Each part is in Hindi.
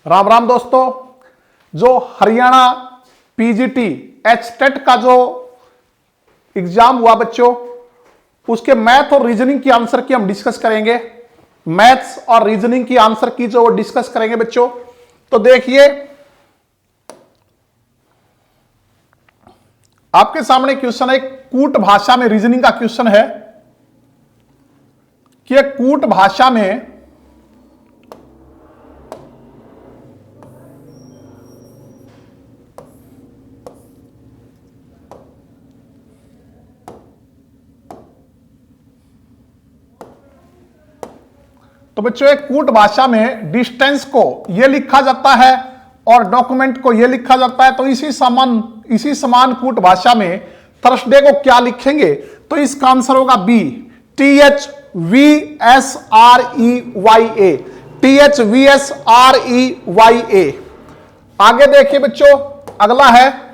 राम राम दोस्तों। जो हरियाणा पीजीटी एचटेट का जो एग्जाम हुआ बच्चों, उसके मैथ और रीजनिंग की आंसर की हम डिस्कस करेंगे। मैथ्स और रीजनिंग की आंसर की जो डिस्कस करेंगे बच्चों। तो देखिए, आपके सामने क्वेश्चन है, कूट भाषा में रीजनिंग का क्वेश्चन है कि कूट भाषा में तो बच्चों एक कूट भाषा में डिस्टेंस को यह लिखा जाता है और डॉक्यूमेंट को यह लिखा जाता है। तो इसी समान कूट भाषा में थर्सडे को क्या लिखेंगे? तो इसका आंसर होगा बी, THVSREYA। THVSREYA। आगे देखिए बच्चों, अगला है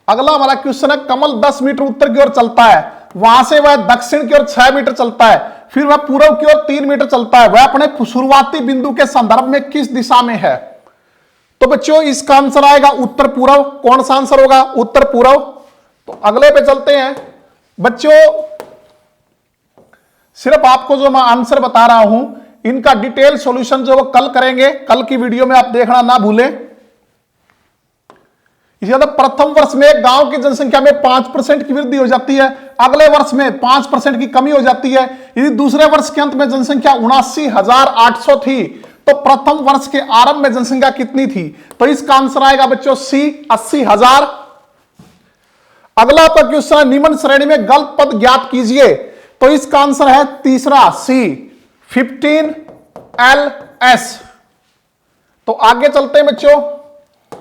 अगला हमारा क्वेश्चन है, कमल 10 मीटर उत्तर की ओर चलता है, वहां से वह दक्षिण की ओर 6 मीटर चलता है, फिर वह पूर्व की ओर 3 मीटर चलता है, वह अपने शुरुआती बिंदु के संदर्भ में किस दिशा में है? तो बच्चों इसका आंसर आएगा उत्तर पूर्व। कौन सा आंसर होगा? उत्तर पूर्व। तो अगले पे चलते हैं बच्चों। सिर्फ आपको जो मैं आंसर बता रहा हूं, इनका डिटेल सॉल्यूशन जो वो कल करेंगे, कल की वीडियो में आप देखना ना भूलें। इसी तरह प्रथम वर्ष में गांव की जनसंख्या में 5% की वृद्धि हो जाती है, अगले वर्ष में 5% की कमी हो जाती है। यदि दूसरे वर्ष के अंत में जनसंख्या 79,800 थी, तो प्रथम वर्ष के आरंभ में जनसंख्या कितनी थी? तो इसका आंसर आएगा बच्चों सी, 80,000। अगला आपका क्वेश्चन है, निम्न श्रेणी में गलत पद ज्ञात कीजिए। तो इसका आंसर है तीसरा सी, 15LS। तो आगे चलते हैं बच्चों।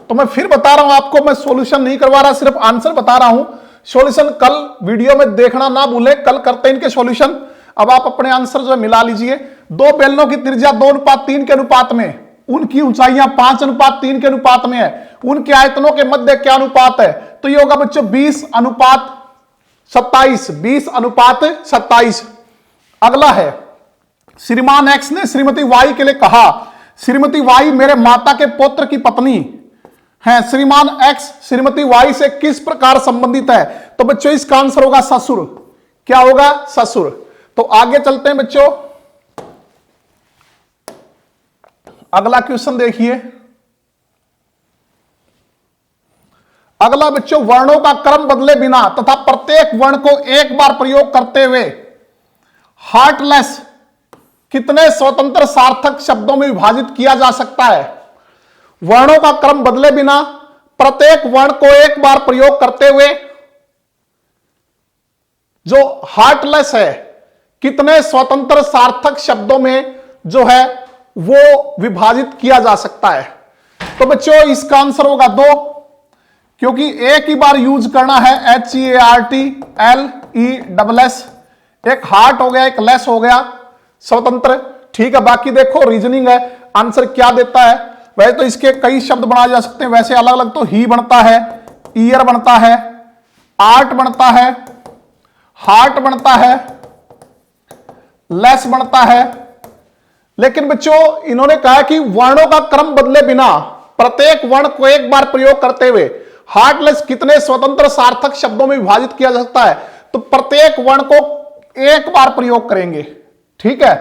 तो मैं फिर बता रहा हूं आपको, मैं सॉल्यूशन नहीं करवा रहा, सिर्फ आंसर बता रहा हूं। सॉल्यूशन कल वीडियो में देखना ना भूलें, कल करते हैं इनके सॉल्यूशन। अब आप अपने आंसर जो मिला लीजिए। दो बेलनों की त्रिज्या 2:3 के अनुपात में, उनकी ऊंचाइयां 5:3 के अनुपात में है, उनके आयतनों के मध्य क्या अनुपात है? तो ये होगा बच्चों 20:27। 20:27। अगला है, श्रीमान एक्स ने श्रीमती वाई के लिए कहा, श्रीमती वाई मेरे माता के पुत्र की पत्नी है, श्रीमान एक्स श्रीमती वाई से किस प्रकार संबंधित है? तो बच्चों इसका आंसर होगा ससुर। क्या होगा? ससुर। तो आगे चलते हैं बच्चों। अगला क्वेश्चन देखिए। अगला बच्चों, वर्णों का क्रम बदले बिना तथा प्रत्येक वर्ण को एक बार प्रयोग करते हुए हार्टलेस कितने स्वतंत्र सार्थक शब्दों में विभाजित किया जा सकता है? वर्णों का क्रम बदले बिना प्रत्येक वर्ण को एक बार प्रयोग करते हुए जो हार्टलेस है, कितने स्वतंत्र सार्थक शब्दों में जो है वो विभाजित किया जा सकता है? तो बच्चों इसका आंसर होगा 2, क्योंकि एक ही बार यूज करना है। HEARTLESS। एक हार्ट हो गया, एक लेस हो गया, स्वतंत्र। ठीक है, बाकी देखो रीजनिंग है, आंसर क्या देता है। वैसे तो इसके कई शब्द बनाए जा सकते हैं, वैसे अलग अलग तो ही बनता है, ईयर बनता है, आर्ट बनता है, हार्ट बनता है, लेस बनता है। लेकिन बच्चों इन्होंने कहा कि वर्णों का क्रम बदले बिना प्रत्येक वर्ण को एक बार प्रयोग करते हुए हार्टलेस कितने स्वतंत्र सार्थक शब्दों में विभाजित किया जा सकता है? तो प्रत्येक वर्ण को एक बार प्रयोग करेंगे। ठीक है,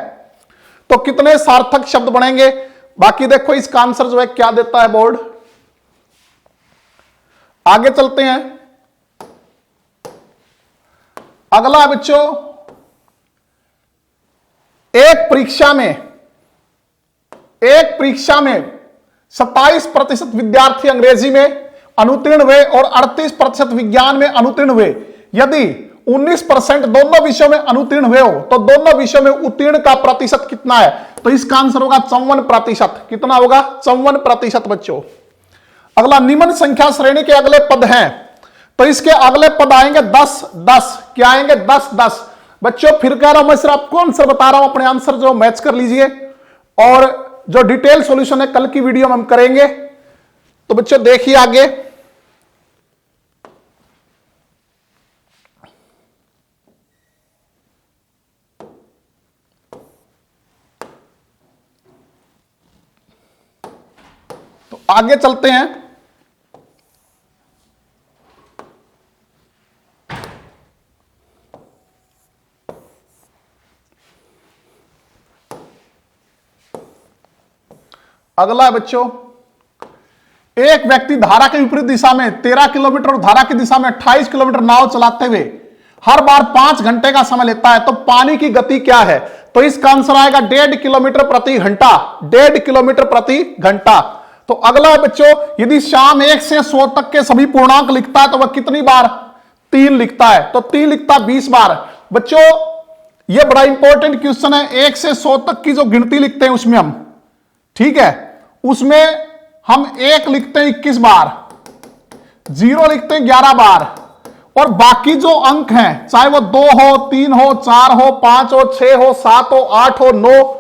तो कितने सार्थक शब्द बनेंगे? बाकी देखो इसका आंसर जो है क्या देता है बोर्ड। आगे चलते हैं। अगला बच्चों, एक परीक्षा में 27% विद्यार्थी अंग्रेजी में अनुत्तीर्ण हुए और 38% विज्ञान में अनुत्तीर्ण हुए। यदि 19% दोनों विषयों में अनुत्तीर्ण हुए हो, तो दोनों विषयों में उत्तीर्ण का प्रतिशत कितना है? तो इसका आंसर होगा 54%। कितना होगा? 54% बच्चों। अगला, निम्न संख्या श्रेणी के अगले पद हैं, तो इसके अगले पद आएंगे 10-10। क्या आएंगे? 10-10। बच्चों फिर कह रहा हूं, मैं सिर्फ आपको आंसर बता रहा हूं, अपने आंसर जो मैच कर लीजिए, और जो डिटेल सॉल्यूशन है कल की वीडियो में हम करेंगे। तो बच्चों देखिए आगे, आगे चलते हैं। अगला है बच्चों, एक व्यक्ति धारा के विपरीत दिशा में 13 किलोमीटर और धारा की दिशा में 28 किलोमीटर नाव चलाते हुए हर बार 5 घंटे का समय लेता है, तो पानी की गति क्या है? तो इसका आंसर आएगा 1.5 किलोमीटर प्रति घंटा, 1.5 किलोमीटर प्रति घंटा। तो अगला है बच्चों, यदि श्याम 1 से 100 तक के सभी पूर्णांक लिखता है तो वह कितनी बार 3 लिखता है? तो 3 लिखता 20 बार। बच्चों यह बड़ा इंपॉर्टेंट क्वेश्चन है। 1 से 100 तक की जो गिनती लिखते हैं उसमें हम, ठीक है, उसमें हम 1 लिखते हैं 21 बार, 0 लिखते हैं 11 बार, और बाकी जो अंक हैं चाहे वो 2 हो, 3 हो, 4 हो, 5 हो, 6 हो, 7 हो, 8 हो, 9,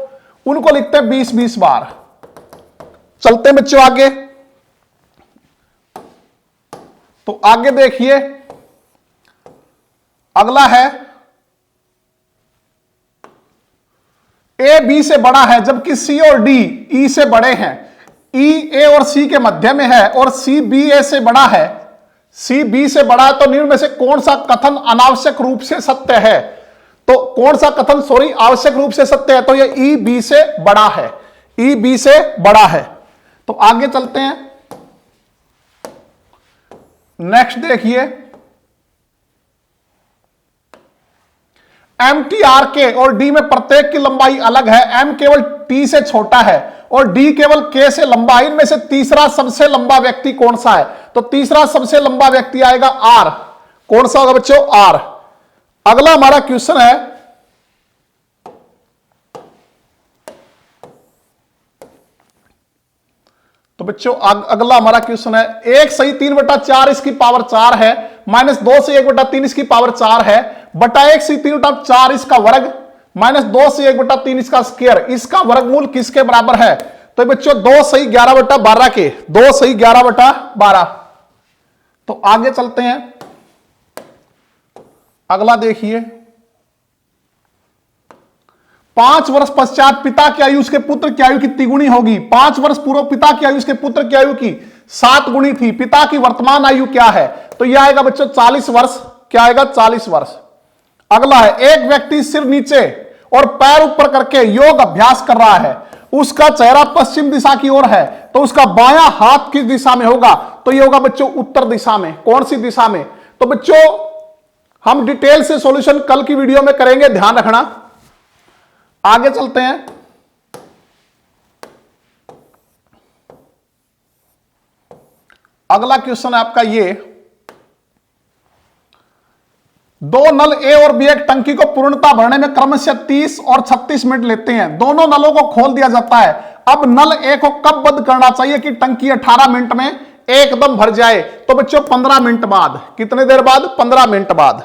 उनको लिखते हैं 20-20 बार। चलते हैं बच्चों आगे। तो आगे देखिए, अगला है ए बी से बड़ा है जबकि सी और डी ई से बड़े हैं। ई ए और सी के मध्य में है और सी बी ए से बड़ा है, सी बी से बड़ा है, तो निम्न में से कौन सा कथन अनावश्यक रूप से सत्य है? तो कौन सा कथन आवश्यक रूप से सत्य है? तो ये ई बी से बड़ा है, ई बी से बड़ा है। तो आगे चलते हैं, नेक्स्ट देखिए, एम टी आर के और डी में प्रत्येक की लंबाई अलग है। एम केवल टी से छोटा है और डी केवल के से लंबा है। इनमें से तीसरा सबसे लंबा व्यक्ति कौन सा है? तो तीसरा सबसे लंबा व्यक्ति आएगा आर। कौन सा होगा बच्चों? आर। अगला हमारा क्वेश्चन है, तो बच्चों अगला हमारा क्वेश्चन है, 1 सही 3/4 इसकी पावर 4 है, -2 से 1/3 इसकी पावर 4 है, बटा 1 से 3/4 इसका वर्ग, -2 से 1/3 इसका स्क्वायर, इसका वर्गमूल किसके बराबर है? तो बच्चों 2 सही 11/12 के, 2 सही 11/12। तो आगे चलते हैं, अगला देखिए, 5 वर्ष पश्चात पिता की आयु उसके पुत्र की आयु कितनी गुनी होगी? 5 वर्ष पूर्व पिता की आयु उसके पुत्र की आयु की 7 गुनी थी। पिता की वर्तमान आयु क्या है? तो यह आएगा बच्चों 40 वर्ष। क्या आएगा? 40 वर्ष। अगला है, एक व्यक्ति सिर नीचे और पैर ऊपर करके योग अभ्यास कर रहा है, उसका चेहरा पश्चिम दिशा की ओर है, तो उसका बायां हाथ किस दिशा में होगा? तो यह होगा बच्चों उत्तर दिशा में। कौन सी दिशा में? तो बच्चों हम डिटेल से सॉल्यूशन कल की वीडियो में करेंगे, ध्यान रखना। आगे चलते हैं, अगला क्वेश्चन है आपका ये, 2 नल ए और बी एक टंकी को पूर्णता भरने में क्रमशः 30 और 36 मिनट लेते हैं। दोनों नलों को खोल दिया जाता है। अब नल ए को कब बंद करना चाहिए कि टंकी 18 मिनट में एकदम भर जाए? तो बच्चों 15 मिनट बाद। कितने देर बाद? 15 मिनट बाद।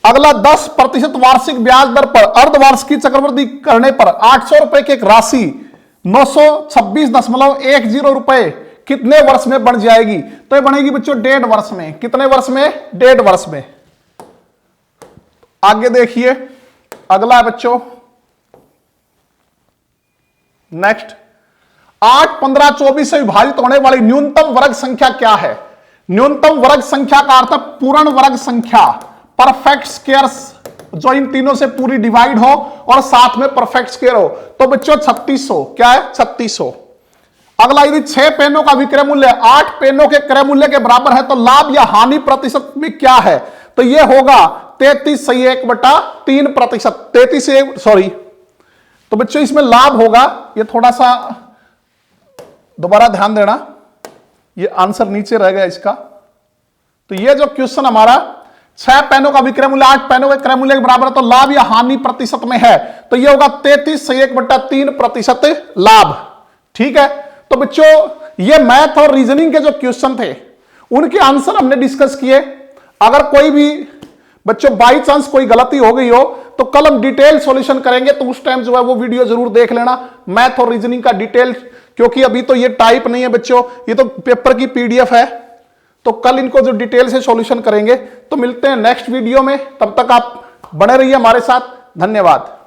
अगला, 10% वार्षिक ब्याज दर पर अर्धवार्षिकी चक्रवृद्धि करने पर 800 रुपए की एक राशि 926.10 रुपए कितने वर्ष में बढ़ जाएगी? तो ये बनेगी बच्चों 1.5 वर्ष में। कितने वर्ष में? 1.5 वर्ष में। आगे देखिए, अगला है बच्चों, नेक्स्ट, 8, 15, 24 से विभाजित होने वाली न्यूनतम वर्ग संख्या क्या है? न्यूनतम वर्ग संख्या का अर्थ पूर्ण वर्ग संख्या, परफेक्ट स्क्वायर्स, जो इन तीनों से पूरी डिवाइड हो और साथ में परफेक्ट स्क्वायर हो। तो बच्चों 3600। क्या है? 3600। अगला, यदि 6 पेनों का विक्रय मूल्य 8 पेनों के क्रय मूल्य के बराबर है तो लाभ या हानि प्रतिशत में क्या है? तो यह होगा 33/1/3%। 33, सॉरी, तो बच्चों इसमें लाभ होगा, ये थोड़ा सा दोबारा ध्यान देना, ये आंसर नीचे रह गया इसका। तो ये जो क्वेश्चन हमारा 6 पेनों का विक्रय मूल्य 8 पेनों के क्रय मूल्य के बराबर है तो लाभ या हानि प्रतिशत में है, तो यह होगा 33/1/3% लाभ। ठीक है। तो बच्चों ये मैथ और रीजनिंग के जो क्वेश्चन थे उनके आंसर हमने डिस्कस किए। अगर कोई भी बच्चों बाई चांस कोई गलती हो गई हो तो कल हम डिटेल सॉल्यूशन करेंगे, तो उस टाइम जो है वो वीडियो जरूर देख लेना, मैथ और रीजनिंग का डिटेल, क्योंकि अभी तो ये टाइप नहीं है बच्चों, ये तो पेपर की पीडीएफ है। तो कल इनको जो डिटेल से सॉल्यूशन करेंगे। तो मिलते हैं नेक्स्ट वीडियो में, तब तक आप बने रहिए हमारे साथ। धन्यवाद।